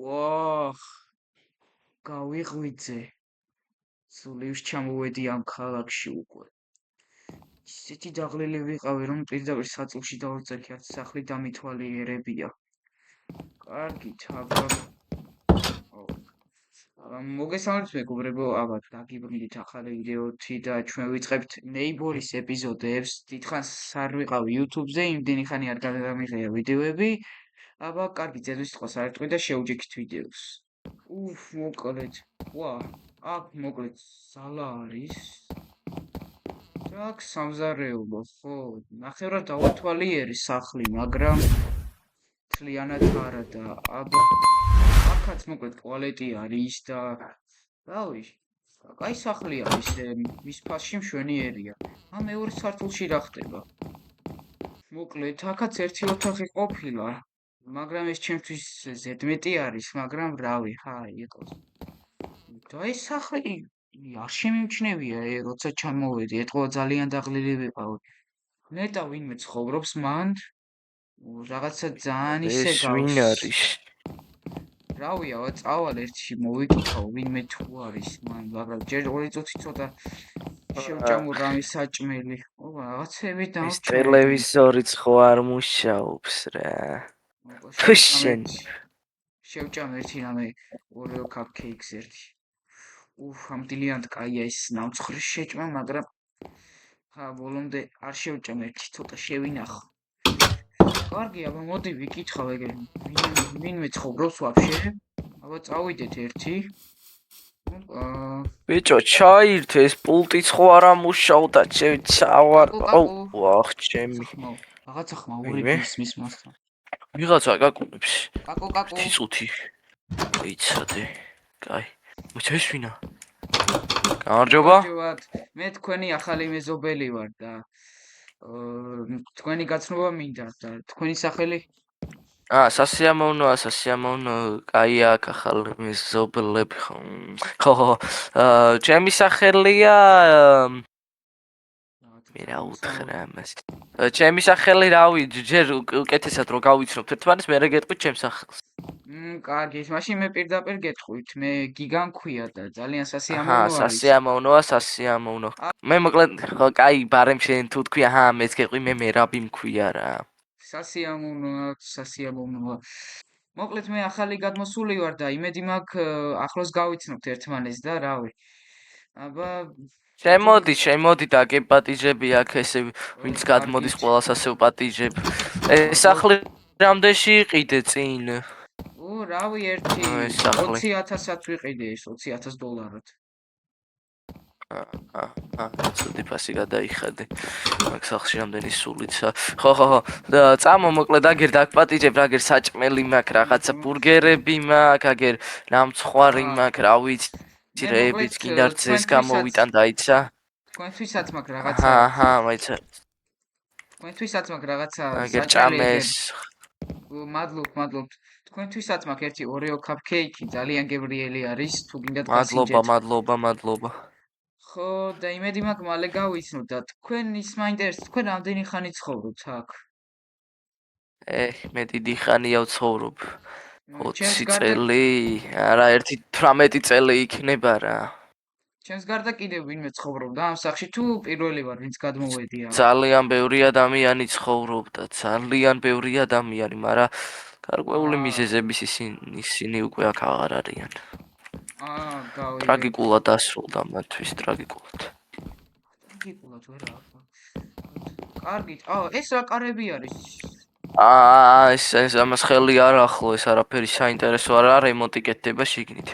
ოხ, გავიღვიძე. სულივს ჩამოვედი ამ ქალაქში უკვე. ისეთი დაღლილი ვიყავი, რომ პირდაპირ საწულში დავწერქი, არც სახლი დამითვალიერებია. კარგით, მოგესალმებით მეგობრებო, დაგიბრუნდით ახალი ვიდეოთი და ჩვენ ვიწყებთ Neighbor-ის ეპიზოდებს. დიდხანს არ ვიყავი YouTube-ზე, იმდენი ხანი არ გადამიღია ვიდეოები. კარგი, ძედვის სიტყვას არ ეტყვი და შევჯექით ვიდეოს. მოკლედ. მოკლედ ზალა არის. სამზარეულო, ხო, ნახევრად დავათვალიერე სახლი, მაგრამ მთლიანად არა და აქაც მოკლედ ტუალეტი არის და რავი, კაი სახლი არის, მის ფასში მშვენიერია. მეორე სართულში რა ხდება? მოკლედ, აქაც ერთი ოთახი ყოფილა, მაგრამ ეს ჩემთვის ზედმეტი არის, მაგრამ რავი, იყოს. და ეს სახლი არ შემიმჩნევია, როცა ჩამოვედი, ეთქვა ძალიან დაღლილი ვიყავი. ნეტა ვინმე ცხოვრობს მან, რაღაცა ძალიან ისე ვინ არის? რავია, წავალ ერთში მოვიკითხავ ვინმე თუ არის მან, მაგრამ ჯერ ორი წუთი ცოტა შევჭამო რამე საჭმელი. რაღაცები და ეს ტელევიზორიც ხო არ მუშაობს რა. შევჭამ ერთი რამე Oreo cupcakes ერთი. ამდილიანად კაია ეს ნამცხვრის შეჭმა, მაგრამ ბოლომდე არ შევჭამ ერთი ცოტა შევინახო. კარგი, მოდი ვიკითხავ ეგ ვინმე ცხოვრობს ვაფშე? წავიდეთ ერთი. ბიჭო, ჩაირთ, ეს პულტიც ხო არ ამუშავდა, ჩავარ. ვახ, ჩემი. რაღაცა ხმაურები ისმის მასთან. ვიღაცა გაკუნებს. კაკო. წუთი. იცოდე. კაი. ეს ვინა? გამარჯობა. მე თქვენი ახალი მეზობელი ვარ და თქვენი გაცნობა მინდა და თქვენი სახელი? სასიამოვნოა, კაი აქ ახალ მეზობლები ხო. ხო, ჩემი სახელია მე რა უთხრა ამას. ჩემი სახელი რავი, ჯერ უკეთესად რო გავიცნობთ ერთმანეთს, მე გეტყვით ჩემს სახელს. კარგი, მაშინ მე პირდაპირ გეტყვით, მე გიგან ქვია და ძალიან სასიამოვნო არის. სასიამოვნო. მე მოკლედ ხო, კაი, ბარემ შენ თუ თქვი, მეც გეტყვი, მე მერაბი მქვია რა. სასიამოვნოა. მოკლედ მე ახალი გადმოსული ვარ და იმედი მაქვს ახლოს გავიცნობთ ერთმანეთს და რავი. შემოდი და გეპატიჟები აქ ესე ვინც გადმოდის ყველას ასე ვპატიჟებ. ეს სახლი რამდენში იყიდე წინ? რავი, ერთი 20,000-ად ვიყიდე ეს $20,000. ცუდი ფასი გადაიხადე. მაგ სახლში რამდენი სულიცა. ხო, და წამო მოკლედ აგერ დაგპატიჟებ, აგერ საჭმელი მაქვს, რაღაცა ბურგერები მაქვს, აგერ ნამცხვარი მაქვს, რა ვიცი. რეებიც კიდარცეს გამოვიტან დაიცა. თქვენთვისაც მაქვს რაღაცა. მაიცა. თქვენთვისაც მაქვს რაღაცა. აგერ ჭამეს. მადლობ. თქვენთვისაც მაქვს ერთი Oreo cupcake, ძალიან გებრიელი არის, თუ გინდათ გასინჯეთ. მადლობა. ხო, და იმედი მაქვს მალე გავიცნობ და თქვენ ის მაინტერესებს, თქვენ რამდენი ხანი ცხოვრობთ აქ? მე დიდი ხანია ვცხოვრობ. 20 წელი, არა 18 წელი იქნება რა. ჩემს გარდა კიდევ ვინმე ცხოვრობდა ამ სახლში თუ პირველი ვარ ვინც გადმოვედია? ძალიან ბევრი ადამიანი ცხოვრობდა, მაგრამ გარკვეული მიზეზების ისინი უკვე აქ აღარ არიან. გავიგე. ტრაგიკულად დასრულდა მათთვის, ტრაგიკულად ვერა. კარგით. ეს რა კარები არის? ეს ამას ხელი არ ახლო, ეს არაფერი საინტერესო არა, რემონტი კეთდება შიგნით.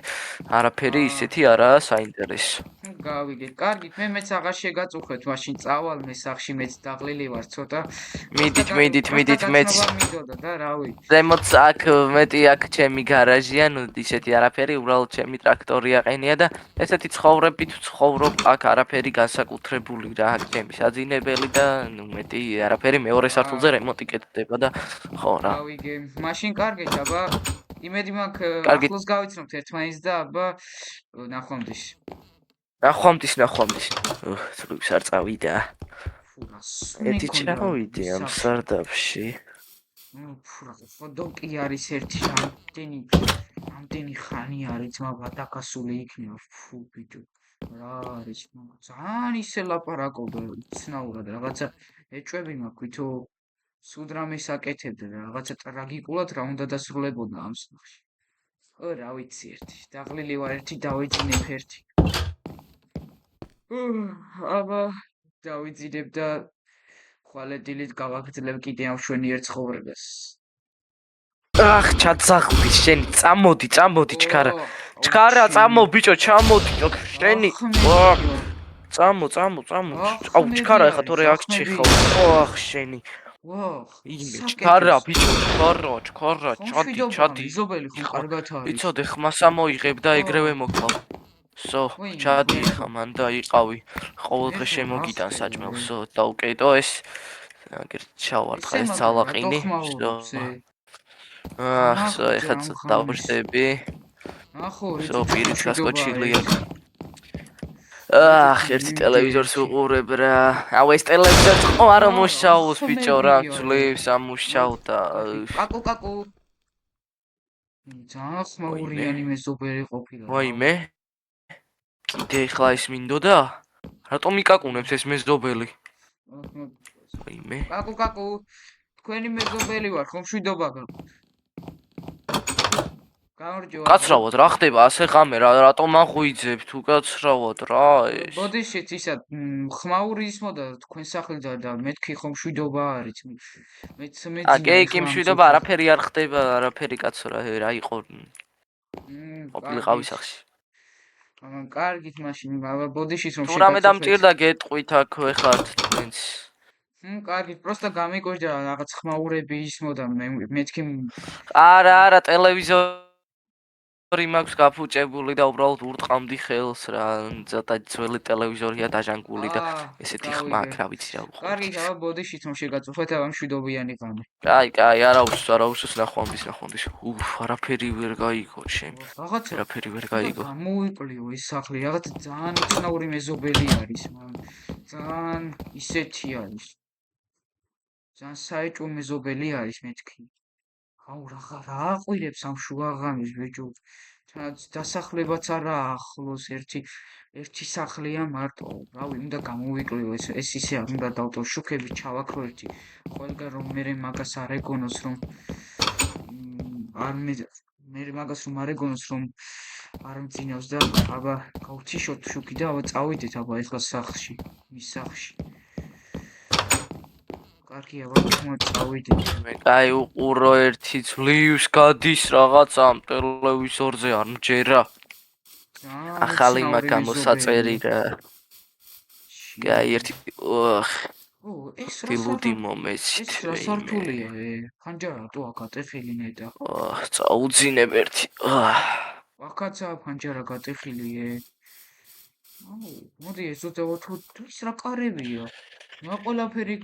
არაფერი ისეთი არაა საინტერესო. გავიგე. კარგით, მეც აღარ შეგაწუხეთ, მაშინ წავალ მე სახლში, მეც დაღლილი ვარ ცოტა. მიდით. მიდოდა და რავი. ზემოთ აქ მეტი აქ ჩემი გარაჟია, ისეთი არაფერი, უბრალოდ ჩემი ტრაქტორი აყენია და ესეთი ცხოვრებით ვცხოვრობ, აქ არაფერი განსაკუთრებული რა, აქ ჩემი საძინებელი და მეტი არაფერი, მეორე სართულზე რემონტი კეთდება და ხო რა. გავიგე. მაშინ კარგეთ, იმედი მაქვს ახლოს გავიცნობთ ერთმანეთს და ნახვამდის. ნახვამდის. თულს არ წავიდა. ერთი ჩავიდე ამ სარდაფში. ფურა, ხოდოკი არის ერთი რამდენი რამდენი ხანი არის ძმა ვადაკასული იქნება ფუ ბიჭო რა არის მაგრამ ძალიან ისე ლაპარაკობდა ცნაურად რაღაცა ეჭვები მაქვს ვითო სულ რამეს აკეთებდა და რაღაცა ტრაგიკულად რა უნდა დასრულებოდა ამ სახლში რა ვიცი ერთი დაღლილი ვარ ერთი დავიძინებ ერთი აბა დავიძინებ და ხვალედილით გავაგრძელებ კიდე ამ შვენიერ ცხოვრებას ახ ჩაცახლდი შენი წამოდი ჩქარა წამო ბიჭო ჩამოდი შენი წამო აუ ჩქარა ეხა თორე აქ ჩიხავ ახ შენი ჩქარა ბიჭო ჩქარა ჩადი ზობელი ხომ კარგად არის იცოდე ხმას ამოიღებ და ეგრევე მოკლავ სო ჩადი ხა მან და იყავი ყოველდღე შემოგიტან საჭმელსო და უკეთო ეს აგერ ჩავარტყა ეს ძალაყინი სო ეხა დავждები ახო სო პირით გასკოჩილი ერთი ტელევიზორს უყურებ რა აუ ეს ტელევიზორს ხო არ მუშაობს ბიჭო რა ძლებს ამუშავდა კაკუ ძალიან ხმაურიანი მეზობელი ყოფილა ვაიმე კიდე ხლა ის მინდოდა რატომ იკაკუნებს ეს მეზობელი ვაიმე კაკუ თქვენი მეზობელი ვარ ხომ შვიდობა გაურჯო კაცრავად რა ხდება ასე ღამე რატომ აღვიძებ თუ კაცრავად რა ეს ბოდიშიც ისა ხმაური ისმოდა თქვენ სახლიდან და მეთქი ხომ შვიდობა არის მეც კი მშვიდობა არაფერი არ ხდება არაფერი კაცო რა იყო ყოფილიყავი სახლში კარგით მაშინ ბოდიშიც რომ თუ რამე დამჭირდა გეტყვით აქ ხართ თქვენს კარგით პროსტა გამიგვეჯდა რაღაც ხმაურები ისმოდა მეთქი არა ტელევიზორი მაქვს გაფუჭებული და უბრალოდ ურტყამდი ხელს რა ცოტა ძველი ტელევიზორია დაჟანგული და ესეთი ხმა აქ რა ვიცი რა უყურე კარგით აბა ბოდიშიც რომ შეგაწუხეთ ამ შვიდობიანი ღამე კაი არაუშავს ნახვამდის არაფერი ვერ გაიგო შენ არაფერი ვერ გაიგო მოიყვლიო ეს სახლი რაღაც ძალიან უცნაური მეზობელი არის ძალიან ისეთი არის ძალიან საეჭვო მეზობელი არის მეთქი აუ რა აყვირებს ამ შუაღამის ბიჭო დასახლებაც არა ახლოს ერთი სახლია მარტო რავი უნდა გამოვიკლიო ეს ისე არ უნდა დავტოვო შუქები ჩავაქრო ერთი ყველგან რომ მე მაგას არ ეგონოს რომ არ ეგონოს რომ არ მძინავს და აბა გავთიშოთ შუქი და აბა წავიდეთ აბა ეხლა სახლში მის სახლში კარგია ვარ წავიდეთ მე კაი უყურო ერთი ძლივს გადის რაღაც ამ ტელევიზორზე არ მჯერა ახალი მაგამოსაწერი რა კაი ერთი ეს ფილუდი მომეცით რა სართულია ფანჯარა თუ აკატეხილი ნეტა წაუძინებ ერთი აქაცა ფანჯარა გატეხილი მოდი ეს თუ ის რა კარებია რა ყველაფერი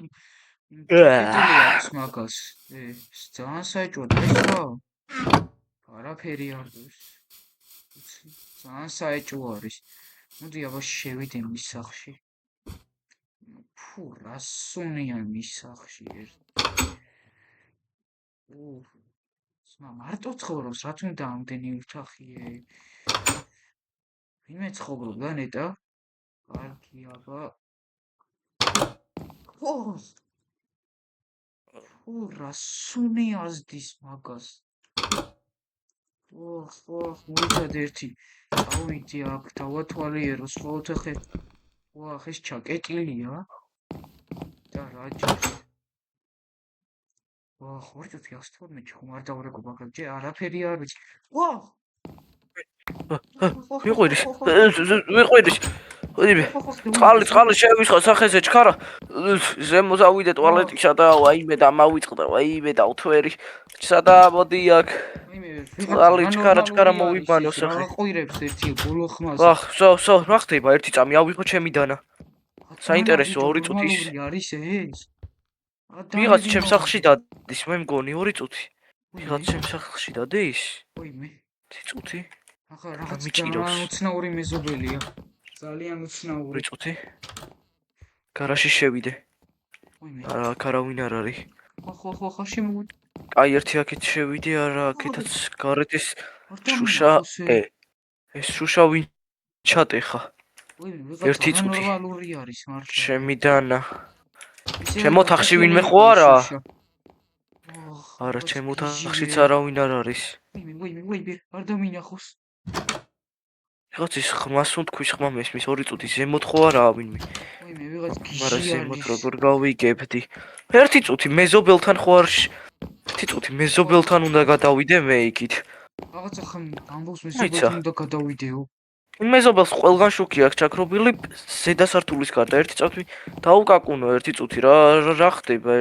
კეთილი აქვს მაგას ძალიან საეჭვოდ ეს რა არაფერი არ არის ძალიან საეჭვო არის მოდი აბა შევიდე მის სახლში ფუ რა სუნია მის სახლში მარტო ცხოვრობს რა თუნდა ამდენი ოთახია ვინმე ცხოვრობდა ნეტა კარგი აბა რა სუნია ზდის მაგას მოიწად ერთი წავიდი აქ დავათვალიეროს ხო ოთახე ეს ჩაკეტილია და რა ჯობს ხორჭო 112 ხომ არ დავრეკო მაგრამ ჯერ არაფერი არ ვიცი ვიყვირის წყალი შევისხა სახეზე ჩქარა ზემოძავიდე ტუალეტისა და ვაიმე და მავიწყდა ვაიმე და უთვერი სადა მოდი აქ წყალი ჩქარა მოვიბანო სახე ყვირებს ერთი ბოლო ხმას სო რა ხდება ერთი წამი ავიღო ჩემი დანა საინტერესო 2 წუთის არის ეს ვიღაც ჩემს სახლში დადის მე მგონი 2 წუთი ვიღაც ჩემს სახლში დადის ვაიმე 1 წუთი ახლა რაღაც უცნაური მეზობელია ძალიან უცნაური 2 წუთი გარაში შევიდე არა არავინ არ არის ხო შემოვიდე კაი ერთი აქეთ შევიდე არა აქეთაც გარეთ ეს შუშა ეს შუშა ვინ ჩატეხა ერთი წუთი ნორმალური არის მართლა. ჩემი დანა ჩემ ოთახში ვინმე ხო არა? არა ჩემ ოთახშიც არავინ არ არის. ვაიმე, არ დამინახოს. ვიღაც ის ხმას უთქვის ხმა მესმის 2 წუთი ზემოთ ხო არაა ვინმე? ვაიმე, ვიღაც მაგრამ გიჟი ზემოთ არის. როგორ გავიგებდი? 1 წუთი მეზობელთან ხო არ 1 წუთი მეზობელთან უნდა გადავიდე მე იქით. რაღაცა ხომ ამბობს მეზობელთან უნდა გადავიდეო. მეზობელს ყველგან შუქი აქვს ჩაქრობილი ზედა სართულის გარდა 1 წუთი დაუკაკუნო 1 წუთი რა ხდება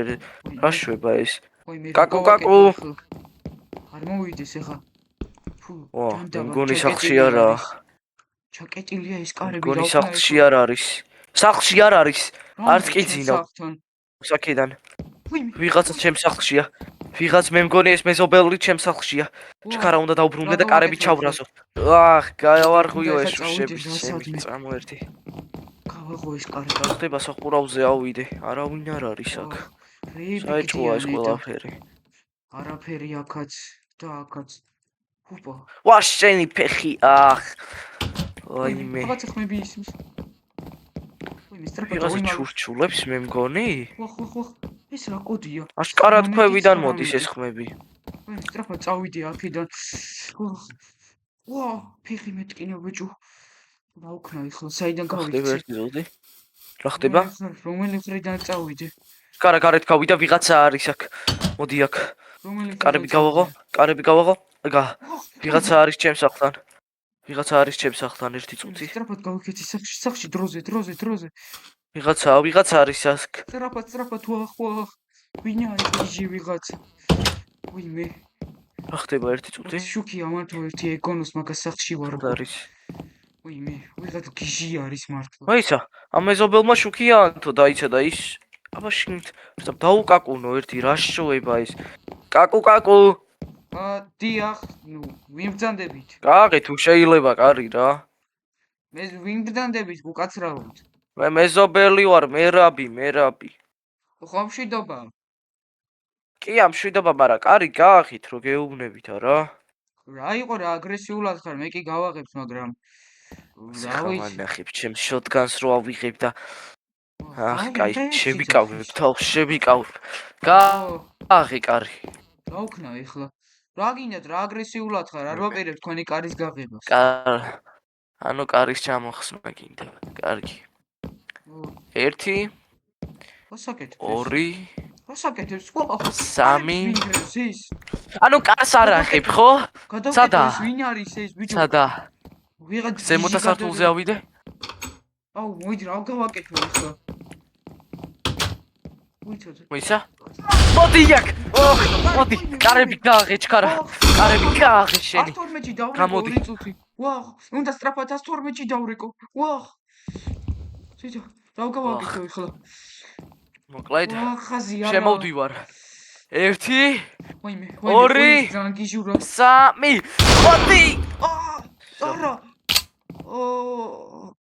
რა შვება ეს კაკუ არ მოვიდეს ეხა ვა მგონი სახლში არა ჩაკეტილია ეს კარები მგონი სახლში არ არის სახლში არ არის არც კი ძინა საკიდან ვიღაცა ჩემს სახლშია ვიღაც მე მგონი ეს მეზობელი ჩემს სახლშია ჩქარა უნდა დაუბრუნდე და კარები ჩავრაზო აх გავარღვიო ეს შუშები ჩემი წამო ერთი გავაღო ეს კარი ხდება სახურავზე ავიდე არავინ არ არის აქ საეჭვოა ეს ყველაფერი არაფერი აქაც და აქაც უპა ვა შენი ფეხი აх ვაიმე რაღაცა ხმები ისმის ვიღაცა ჩურჩულებს მე მგონი ხო ეს რა კოდია აშკარად ქვევიდან მოდის ეს ხმები სტრაფად წავიდე აქედან ვა ფეხი მეტკინა ბიჭო დაუქნა ეხლა საიდან გავიქცე რა ხდება რომელი მხრიდან წავიდე კარად გავიდა ვიღაცა არის აქ მოდი აქ კარები გავაღო აგა ვიღაცა არის ჩემს სახლთან ვიღაცა არის ჩემს სახლთან 1 წუთი სტრაფად გავიქეცი სახში დროზე ვიღაცა არის აქ სტრაფად ვა ვინ არის გიჟი ვიღაცა ვინმე რა ხდება 1 წუთი შუქი ამათო ერთი ეგონოს მაგას სახში ვარ არის ვინმე ვიღაც გიჟი არის მართლა ვაისა ამ მეზობელმა შუქიანთო დაიცა და ის აბა შენ დაუკაკუნო ერთი რა შოება ეს კაკუ დიახ ნუ ვიმბრძანდებით კაყი თუ შეიძლება კარი რა მე ვიმბრძანდებით უკაცრავად მე მეზობელი ვარ მერაბი ხო მშვიდობა კი ამ მშვიდობა მაგრამ კარი გაახით რომ გეუბნებით არა რა იყო რა აგრესიულად ხარ მე კი გავაღებს მაგრამ რა ვიცი ჩემს შოტგანს რო ავიღებ და აх კაი შევიკავებ თავს შევიკავებ გააღი კარი დაუქნა ეხლა რა გინდათ რა აგრესიულად ხარ არ ვაპირებ თქვენი კარის გაღებას ანუ კარის ჩამოხსნა გინდა კარგი 1 2 რასაკეთებს 3 ანუ კარს არ აღებ ხო სადა ვინ არის ეს ბიჭო სადა ვიღაც ზემოთა სართულზე ავიდე აუ მოიდი რა გავაკეთო ეხლა მოიცა მოდი აქ მოდი კარები გააღე ჩქარა კარები გააღე შენი 12-ში დავრეკო 2 წუთი ვაჰ უნდა სტრაფად 12-ში დავრეკო ვაჰ ცოტა რა გავაკეთო ეხლა მოკლედ ხაზი არა შემოვდივარ 1 ვაიმე 2 ზანგიჟურა 3 მოდი არა